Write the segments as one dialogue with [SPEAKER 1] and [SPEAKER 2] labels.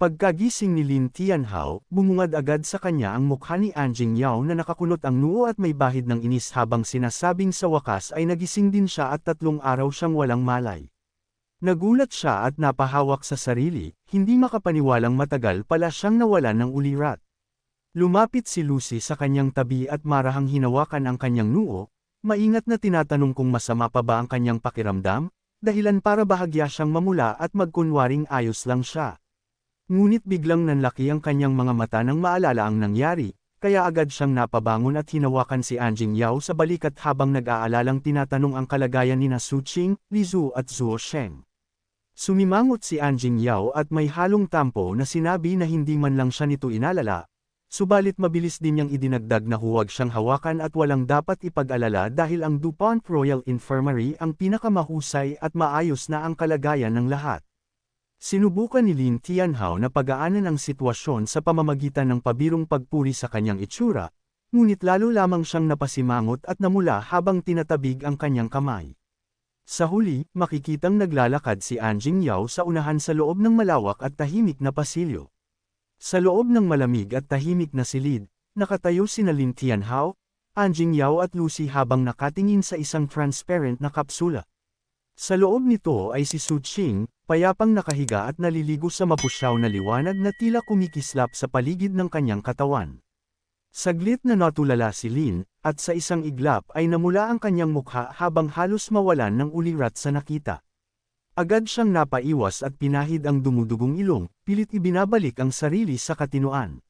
[SPEAKER 1] Pagkagising ni Lin Tianhao, bumungad agad sa kanya ang mukha ni Anjing Yao na nakakulot ang noo at may bahid ng inis habang sinasabing sa wakas ay nagising din siya at 3 araw siyang walang malay. Nagulat siya at napahawak sa sarili, hindi makapaniwalang matagal pala siyang nawalan ng ulirat. Lumapit si Lucy sa kanyang tabi at marahang hinawakan ang kanyang noo, maingat na tinatanong kung masama pa ba ang kanyang pakiramdam, dahilan para bahagya siyang mamula at magkunwaring ayos lang siya. Ngunit biglang nanlaki ang kanyang mga mata nang maalala ang nangyari, kaya agad siyang napabangon at hinawakan si Anjing Yao sa balikat habang nag-aalalang tinatanong ang kalagayan ni Su Qing, Li Zhu at Zuo Sheng. Sumimangot si Anjing Yao at may halong tampo na sinabi na hindi man lang siya nito inalala, subalit mabilis din niyang idinagdag na huwag siyang hawakan at walang dapat ipag-alala dahil ang DuPont Royal Infirmary ang pinakamahusay at maayos na ang kalagayan ng lahat. Sinubukan ni Lin Tianhao na pagaanan ang sitwasyon sa pamamagitan ng pabirong pagpuri sa kanyang itsura, ngunit lalo lamang siyang napasimangot at namula habang tinatabig ang kanyang kamay. Sa huli, makikitang naglalakad si Anjing Yao sa unahan sa loob ng malawak at tahimik na pasilyo. Sa loob ng malamig at tahimik na silid, nakatayo sina Lin Tianhao, Anjing Yao at Lucy habang nakatingin sa isang transparent na kapsula. Sa loob nito ay si Su Qing, payapang nakahiga at naliligo sa mapusyaw na liwanag na tila kumikislap sa paligid ng kanyang katawan. Saglit na natulala si Lin, at sa isang iglap ay namula ang kanyang mukha habang halos mawalan ng ulirat sa nakita. Agad siyang napaiwas at pinahid ang dumudugong ilong, pilit ibinabalik ang sarili sa katinoan.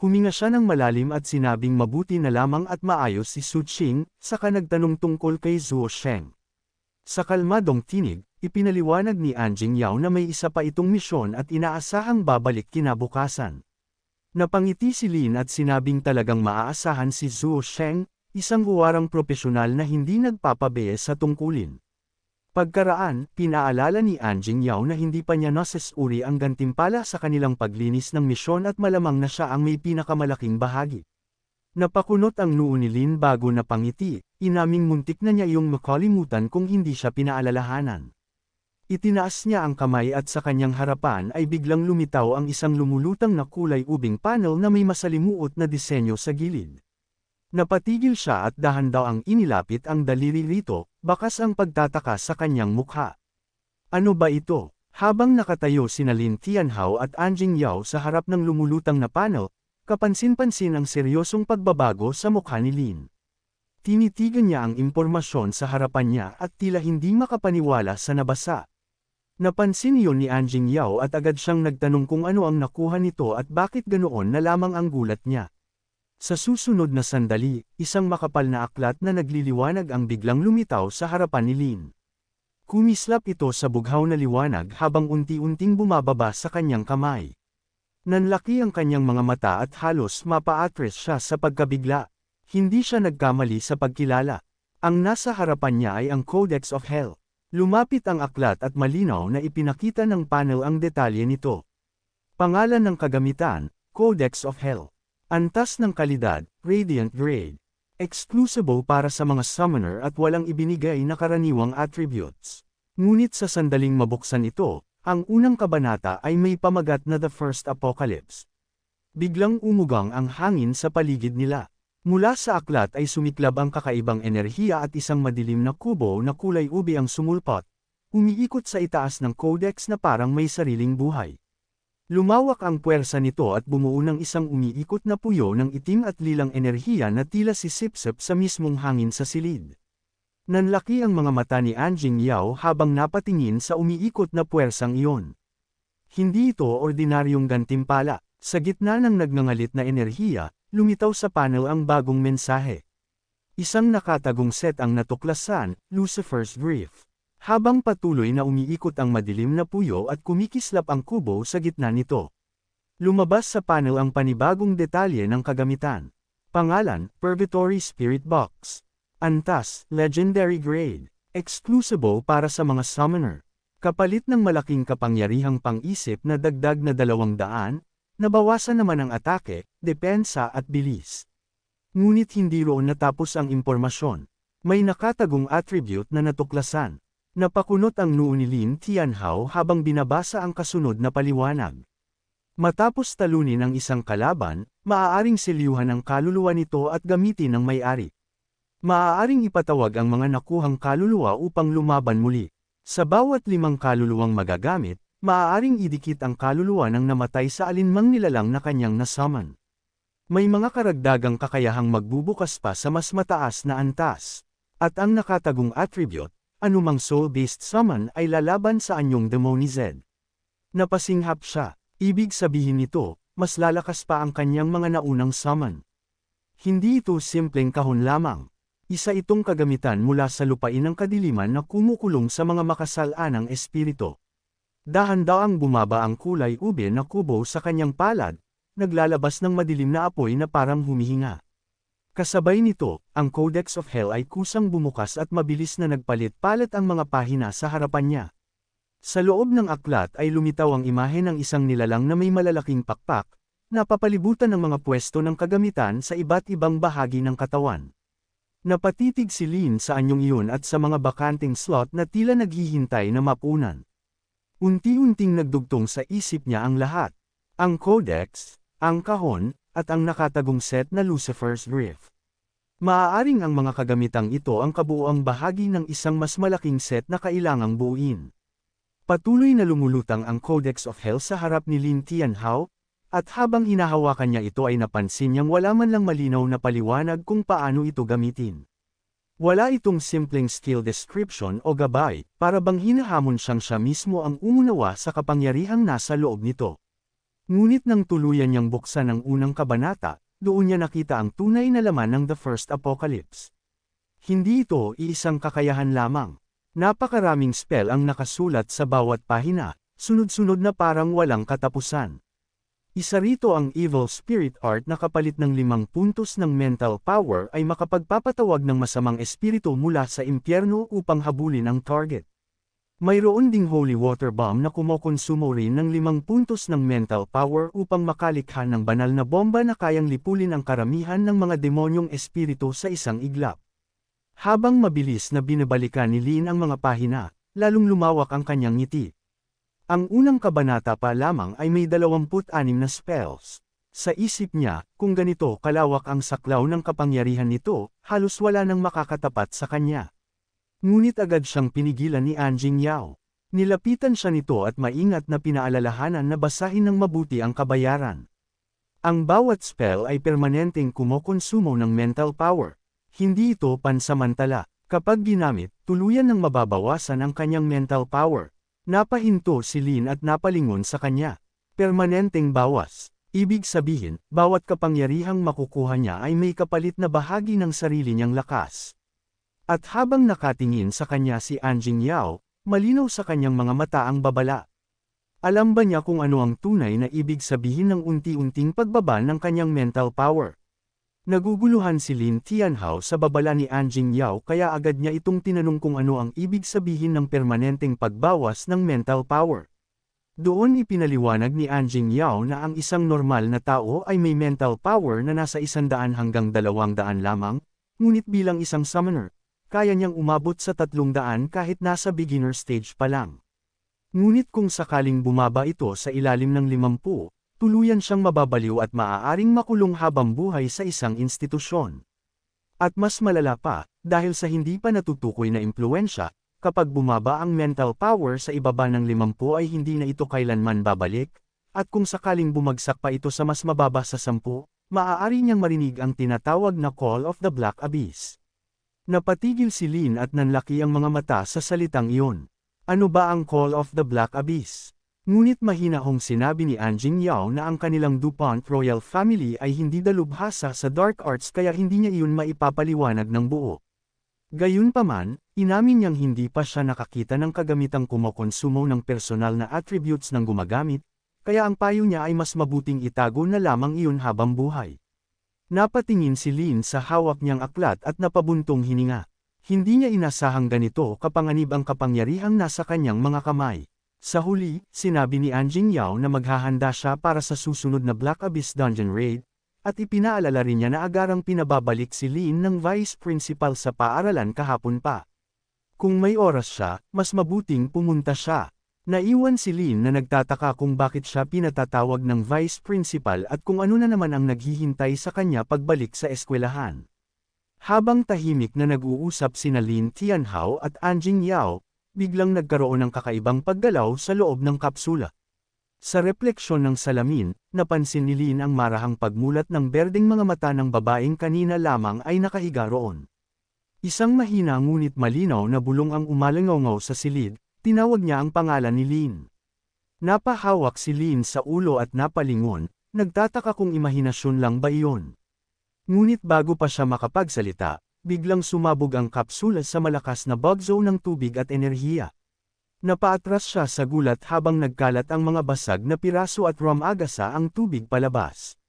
[SPEAKER 1] Huminga siya ng malalim at sinabing mabuti na lamang at maayos si Su Qing, saka nagtanong tungkol kay Zuo Sheng. Sa kalmadong tinig, ipinaliwanag ni Anjing Yao na may isa pa itong misyon at inaasahang babalik kinabukasan. Napangiti si Lin at sinabing talagang maaasahan si Zuo Sheng, isang huwarang propesyonal na hindi nagpapabeya sa tungkulin. Pagkaraan, pinaalala ni Anjing Yao na hindi pa niya nasesuri ang gantimpala sa kanilang paglinis ng misyon at malamang na siya ang may pinakamalaking bahagi. Napakunot ang noo ni Lin bago napangiti, inaming muntik na niya iyong makalimutan kung hindi siya pinaalalahanan. Itinaas niya ang kamay at sa kanyang harapan ay biglang lumitaw ang isang lumulutang na kulay ubing panel na may masalimuot na disenyo sa gilid. Napatigil siya at dahan-daw ang inilapit ang daliri rito, bakas ang pagtataka sa kanyang mukha. Ano ba ito? Habang nakatayo sina Lin Tianhao at Anjing Yao sa harap ng lumulutang na panel, kapansin-pansin ang seryosong pagbabago sa mukha ni Lin. Tinitigan niya ang impormasyon sa harapan niya at tila hindi makapaniwala sa nabasa. Napansin iyon ni Anjing Yao at agad siyang nagtanong kung ano ang nakuha nito at bakit ganoon na lamang ang gulat niya. Sa susunod na sandali, isang makapal na aklat na nagliliwanag ang biglang lumitaw sa harapan ni Lin. Kumislap ito sa bughaw na liwanag habang unti-unting bumababa sa kanyang kamay. Nanlaki ang kanyang mga mata at halos mapa-atras siya sa pagkabigla. Hindi siya nagkamali sa pagkilala. Ang nasa harapan niya ay ang Codex of Hell. Lumapit ang aklat at malinaw na ipinakita ng panel ang detalye nito. Pangalan ng kagamitan, Codex of Hell. Antas ng kalidad, Radiant Grade. Exclusive para sa mga summoner at walang ibinigay na karaniwang attributes. Ngunit sa sandaling mabuksan ito, ang unang kabanata ay may pamagat na The First Apocalypse. Biglang umugang ang hangin sa paligid nila. Mula sa aklat ay sumiklab ang kakaibang enerhiya at isang madilim na kubo na kulay ube ang sumulpot, umiikot sa itaas ng codex na parang may sariling buhay. Lumawak ang puwersa nito at bumuo ng isang umiikot na puyo ng itim at lilang enerhiya na tila sisipsip sa mismong hangin sa silid. Nanlaki ang mga mata ni Anjing Yao habang napatingin sa umiikot na puwersang iyon. Hindi ito ordinaryong gantimpala, sa gitna ng nagngangalit na enerhiya, lumitaw sa panel ang bagong mensahe. Isang nakatagong set ang natuklasan, Lucifer's Grief. Habang patuloy na umiikot ang madilim na puyo at kumikislap ang kubo sa gitna nito. Lumabas sa panel ang panibagong detalye ng kagamitan. Pangalan, Purgatory Spirit Box. Antas, Legendary Grade. Exclusive para sa mga summoner. Kapalit ng malaking kapangyarihang pang-isip na dagdag na 200, nabawasan naman ang atake, depensa at bilis. Ngunit hindi roon natapos ang impormasyon. May nakatagong attribute na natuklasan. Napakunot ang noo ni Lin Tianhao habang binabasa ang kasunod na paliwanag. Matapos talunin ang isang kalaban, maaaring selyuhan ang kaluluwa nito at gamitin ng may-ari. Maaaring ipatawag ang mga nakuhang kaluluwa upang lumaban muli. Sa bawat 5 kaluluwang magagamit, maaaring idikit ang kaluluwa ng namatay sa alinmang nilalang na kanyang nasummon. May mga karagdagang kakayahang magbubukas pa sa mas mataas na antas. At ang nakatagong attribute, anumang soul-based summon ay lalaban sa anyong demonized. Napasinghap siya, ibig sabihin nito, mas lalakas pa ang kanyang mga naunang summon. Hindi ito simpleng kahon lamang. Isa itong kagamitan mula sa lupain ng kadiliman na kumukulong sa mga makasalanang espiritu. Dahan-daang bumaba ang kulay ube na kubo sa kanyang palad, naglalabas ng madilim na apoy na parang humihinga. Kasabay nito, ang Codex of Hell ay kusang bumukas at mabilis na nagpalit-palit ang mga pahina sa harapan niya. Sa loob ng aklat ay lumitaw ang imahe ng isang nilalang na may malalaking pakpak, napapalibutan ng mga pwesto ng kagamitan sa iba't ibang bahagi ng katawan. Napatitig si Lin sa anyong iyon at sa mga bakanting slot na tila naghihintay na mapunan. Unti-unting nagdugtong sa isip niya ang lahat. Ang Codex, ang kahon, at ang nakatagong set na Lucifer's Rift. Maaaring ang mga kagamitang ito ang kabuuang bahagi ng isang mas malaking set na kailangang buuin. Patuloy na lumulutang ang Codex of Hell sa harap ni Lin Tianhao, at habang hinahawakan niya ito ay napansin niyang wala man lang malinaw na paliwanag kung paano ito gamitin. Wala itong simpleng skill description o gabay, para bang hinahamon siya mismo ang umunawa sa kapangyarihang nasa loob nito. Ngunit nang tuluyan niyang buksan ang unang kabanata, doon niya nakita ang tunay na laman ng The First Apocalypse. Hindi ito iisang kakayahan lamang. Napakaraming spell ang nakasulat sa bawat pahina, sunod-sunod na parang walang katapusan. Isa rito ang Evil Spirit Art na kapalit ng 5 puntos ng mental power ay makapagpapatawag ng masamang espiritu mula sa impyerno upang habulin ang target. Mayroon ding Holy Water Bomb na kumokonsumo rin ng 5 puntos ng mental power upang makalikha ng banal na bomba na kayang lipulin ang karamihan ng mga demonyong espiritu sa isang iglap. Habang mabilis na binabalikan ni Lin ang mga pahina, lalong lumawak ang kanyang ngiti. Ang unang kabanata pa lamang ay may 26 na spells. Sa isip niya, kung ganito kalawak ang saklaw ng kapangyarihan nito, halos wala nang makakatapat sa kanya. Ngunit agad siyang pinigilan ni Anjing Yao. Nilapitan siya nito at maingat na pinaalalahanan na basahin ng mabuti ang kabayaran. Ang bawat spell ay permanenteng kumokonsumo ng mental power. Hindi ito pansamantala. Kapag ginamit, tuluyan ng mababawasan ang kanyang mental power. Napahinto si Lin at napalingon sa kanya. Permanenteng bawas. Ibig sabihin, bawat kapangyarihang makukuha niya ay may kapalit na bahagi ng sarili niyang lakas. At habang nakatingin sa kanya si Anjing Yao, malinaw sa kanyang mga mata ang babala. Alam ba niya kung ano ang tunay na ibig sabihin ng unti-unting pagbaba ng kanyang mental power? Naguguluhan si Lin Tianhao sa babala ni Anjing Yao kaya agad niya itong tinanong kung ano ang ibig sabihin ng permanenteng pagbawas ng mental power. Doon ipinaliwanag ni Anjing Yao na ang isang normal na tao ay may mental power na nasa 100 hanggang 200 lamang, ngunit bilang isang summoner, kaya niyang umabot sa 300 kahit nasa beginner stage pa lang. Ngunit kung sakaling bumaba ito sa ilalim ng 50, tuluyan siyang mababaliw at maaaring makulong habang buhay sa isang institusyon. At mas malala pa, dahil sa hindi pa natutukoy na impluensya, kapag bumaba ang mental power sa ibaba ng 50 ay hindi na ito kailanman babalik, at kung sakaling bumagsak pa ito sa mas mababa sa 10, maaari niyang marinig ang tinatawag na Call of the Black Abyss. Napatigil si Lin at nanlaki ang mga mata sa salitang iyon. Ano ba ang Call of the Black Abyss? Ngunit mahinahong sinabi ni Anjing Yao na ang kanilang DuPont Royal Family ay hindi dalubhasa sa dark arts kaya hindi niya iyon maipapaliwanag ng buo. Gayunpaman, inamin niyang hindi pa siya nakakita ng kagamitang kumokonsumo ng personal na attributes ng gumagamit, kaya ang payo niya ay mas mabuting itago na lamang iyon habang buhay. Napatingin si Lin sa hawak niyang aklat at napabuntong hininga. Hindi niya inasahang ganito kapanganib ang kapangyarihang nasa kanyang mga kamay. Sa huli, sinabi ni Anjing Yao na maghahanda siya para sa susunod na Black Abyss Dungeon Raid, at ipinaalala rin niya na agarang pinababalik si Lin ng Vice Principal sa paaralan kahapon pa. Kung may oras siya, mas mabuting pumunta siya. Naiwan si Lin na nagtataka kung bakit siya pinatatawag ng vice principal at kung ano na naman ang naghihintay sa kanya pagbalik sa eskwelahan. Habang tahimik na nag-uusap sina Lin Tianhao at Anjing Yao, biglang nagkaroon ng kakaibang paggalaw sa loob ng kapsula. Sa refleksyon ng salamin, napansin ni Lin ang marahang pagmulat ng berdeng mga mata ng babaeng kanina lamang ay nakahiga roon. Isang mahina ngunit malinaw na bulong ang umalangaw sa silid, tinawag niya ang pangalan ni Lin. Napahawak si Lin sa ulo at napalingon, nagtataka kung imahinasyon lang ba iyon. Ngunit bago pa siya makapagsalita, biglang sumabog ang kapsula sa malakas na bagzo ng tubig at enerhiya. Napaatras siya sa gulat habang nagkalat ang mga basag na piraso at rumagasa ang tubig palabas.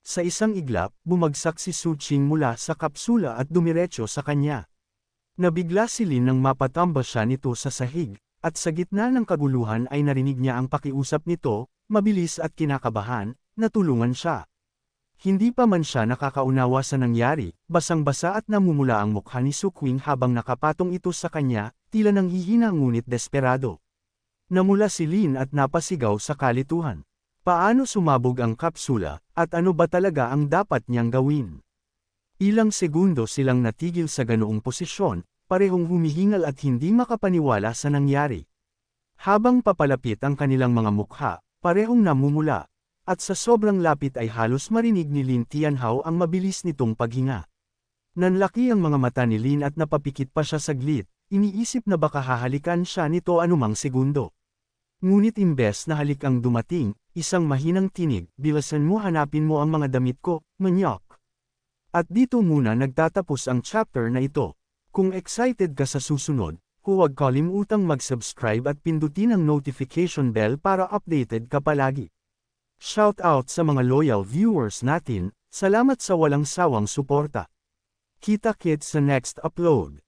[SPEAKER 1] Sa isang iglap, bumagsak si Su Qing mula sa kapsula at dumiretso sa kanya. Nabigla si Lin nang mapatamba siya nito sa sahig, at sa gitna ng kaguluhan ay narinig niya ang pakiusap nito, mabilis at kinakabahan, natulungan siya. Hindi pa man siya nakakaunawa sa nangyari, basang-basa at namumula ang mukha ni Su Qing habang nakapatong ito sa kanya, tila nang hihina ngunit desperado. Namula si Lin at napasigaw sa kalituhan. Paano sumabog ang kapsula, at ano ba talaga ang dapat niyang gawin? Ilang segundo silang natigil sa ganoong posisyon, parehong humihingal at hindi makapaniwala sa nangyari. Habang papalapit ang kanilang mga mukha, parehong namumula, at sa sobrang lapit ay halos marinig ni Lin Tianhao ang mabilis nitong paghinga. Nanlaki ang mga mata ni Lin at napapikit pa siya saglit, iniisip na baka hahalikan siya nito anumang segundo. Ngunit imbes na halik ang dumating, isang mahinang tinig, bilisan mo hanapin mo ang mga damit ko, manyok. At dito muna nagtatapos ang chapter na ito. Kung excited ka sa susunod, huwag kalimutang mag-subscribe at pindutin ang notification bell para updated ka palagi. Shout out sa mga loyal viewers natin, salamat sa walang sawang suporta. Kita-kits sa next upload.